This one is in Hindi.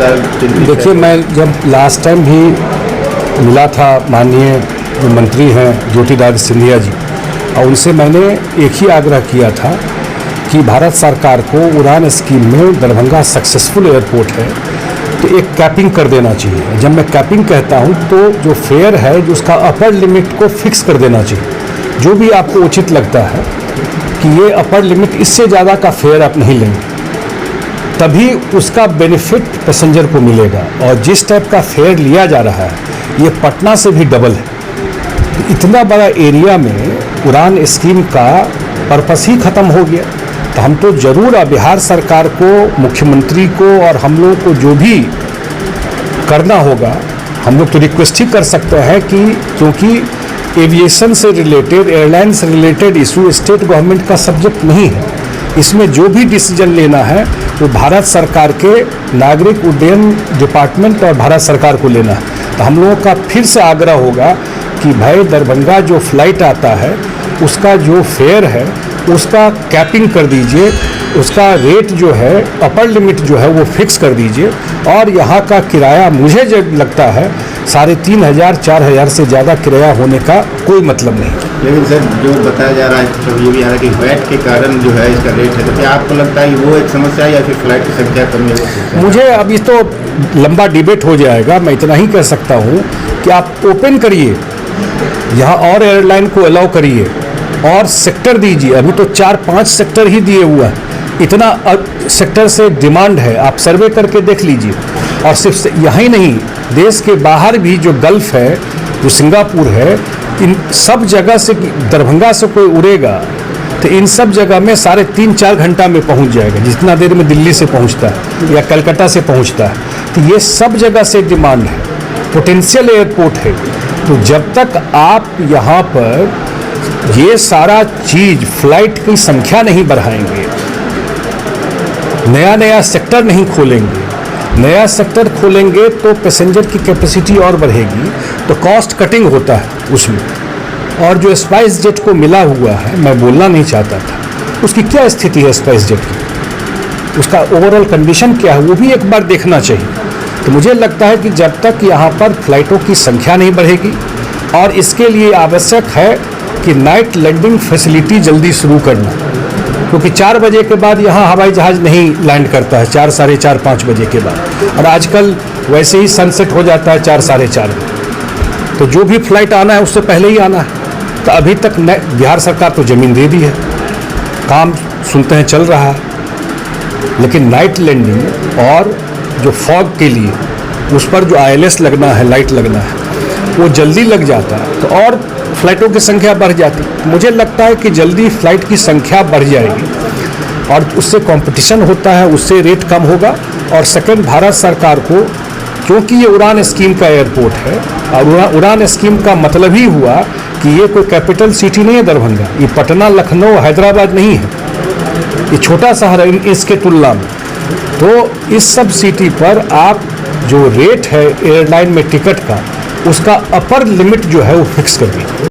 ज़्यादा चिंतित? देखिए, मैं जब लास्ट टाइम भी मिला था माननीय जो मंत्री हैं ज्योतिरादित्य सिंधिया जी, और उनसे मैंने एक ही आग्रह किया था कि भारत सरकार को उड़ान स्कीम में दरभंगा सक्सेसफुल एयरपोर्ट है तो एक कैपिंग कर देना चाहिए। जब मैं कैपिंग कहता हूं तो जो फेयर है जो उसका अपर लिमिट को फिक्स कर देना चाहिए। जो भी आपको उचित लगता है कि ये अपर लिमिट, इससे ज़्यादा का फेयर आप नहीं लेंगे, तभी उसका बेनिफिट पैसेंजर को मिलेगा। और जिस टाइप का फेयर लिया जा रहा है ये पटना से भी डबल है। इतना बड़ा एरिया में उड़ान स्कीम का पर्पस ही ख़त्म हो गया। तो हम तो ज़रूर बिहार सरकार को, मुख्यमंत्री को और हम लोगों को जो भी करना होगा, हम लोग तो रिक्वेस्ट ही कर सकते हैं कि क्योंकि एविएशन से रिलेटेड, एयरलाइन से रिलेटेड इशू स्टेट गवर्नमेंट का सब्जेक्ट नहीं है। इसमें जो भी डिसीजन लेना है वो भारत सरकार के नागरिक उड्डयन डिपार्टमेंट और भारत सरकार को लेना है। तो हम लोगों का फिर से आग्रह होगा कि भाई दरभंगा जो फ्लाइट आता है उसका जो फेयर है उसका कैपिंग कर दीजिए, उसका रेट जो है अपर लिमिट जो है वो फिक्स कर दीजिए। और यहाँ का किराया मुझे जो लगता है 3,500 4,000 से ज़्यादा किराया होने का कोई मतलब नहीं। लेकिन सर जो बताया जा रहा है, तो ये भी आ रहा है कि वैट के कारण जो है इसका रेट है, तो क्या आपको लगता है कि वो एक समस्या है या फिर फ्लाइट की संख्या कम है? मुझे अब इस तो लंबा डिबेट हो जाएगा। मैं इतना ही कह सकता हूँ कि आप ओपन करिए, यहाँ और एयरलाइन को अलाउ करिए और सेक्टर दीजिए। अभी तो 4-5 सेक्टर ही दिए हुआ है, इतना सेक्टर से डिमांड है, आप सर्वे करके देख लीजिए। और सिर्फ यहीं नहीं, देश के बाहर भी जो गल्फ है, जो सिंगापुर है, इन सब जगह से दरभंगा से कोई उड़ेगा तो इन सब जगह में 3.5-4 घंटा में पहुंच जाएगा, जितना देर में दिल्ली से पहुंचता है या कलकत्ता से पहुंचता है। तो ये सब जगह से डिमांड है, पोटेंशियल एयरपोर्ट है। तो जब तक आप यहाँ पर ये सारा चीज़, फ्लाइट की संख्या नहीं बढ़ाएंगे, नया सेक्टर नहीं खोलेंगे, नया सेक्टर खोलेंगे तो पैसेंजर की कैपेसिटी और बढ़ेगी, तो कॉस्ट कटिंग होता है उसमें। और जो स्पाइस जेट को मिला हुआ है, मैं बोलना नहीं चाहता था, उसकी क्या स्थिति है स्पाइस जेट की, उसका ओवरऑल कंडीशन क्या है वो भी एक बार देखना चाहिए। तो मुझे लगता है कि जब तक यहाँ पर फ्लाइटों की संख्या नहीं बढ़ेगी, और इसके लिए आवश्यक है कि नाइट लैंडिंग फैसिलिटी जल्दी शुरू करना, क्योंकि 4 बजे के बाद यहाँ हवाई जहाज़ नहीं लैंड करता है, 4, साढ़े 4, 5 बजे के बाद। और आजकल वैसे ही सनसेट हो जाता है 4, साढ़े 4 बजे। तो जो भी फ्लाइट आना है उससे पहले ही आना है। तो अभी तक बिहार सरकार तो ज़मीन दे दी है, काम सुनते हैं चल रहा है, लेकिन नाइट लैंडिंग और जो फॉग के लिए उस पर जो ILS लगना है, लाइट लगना है, वो जल्दी लग जाता है तो और फ्लाइटों की संख्या बढ़ जाती। मुझे लगता है कि जल्दी फ्लाइट की संख्या बढ़ जाएगी और उससे कंपटीशन होता है, उससे रेट कम होगा। और सेकंड, भारत सरकार को, क्योंकि ये उड़ान स्कीम का एयरपोर्ट है, और उड़ान स्कीम का मतलब ही हुआ कि ये कोई कैपिटल सिटी नहीं है दरभंगा, ये पटना, लखनऊ, हैदराबाद नहीं है, ये छोटा शहर है इसके तुलना में। तो इस सब सिटी पर आप जो रेट है एयरलाइन में टिकट का, उसका अपर लिमिट जो है वो फिक्स कर दीजिए।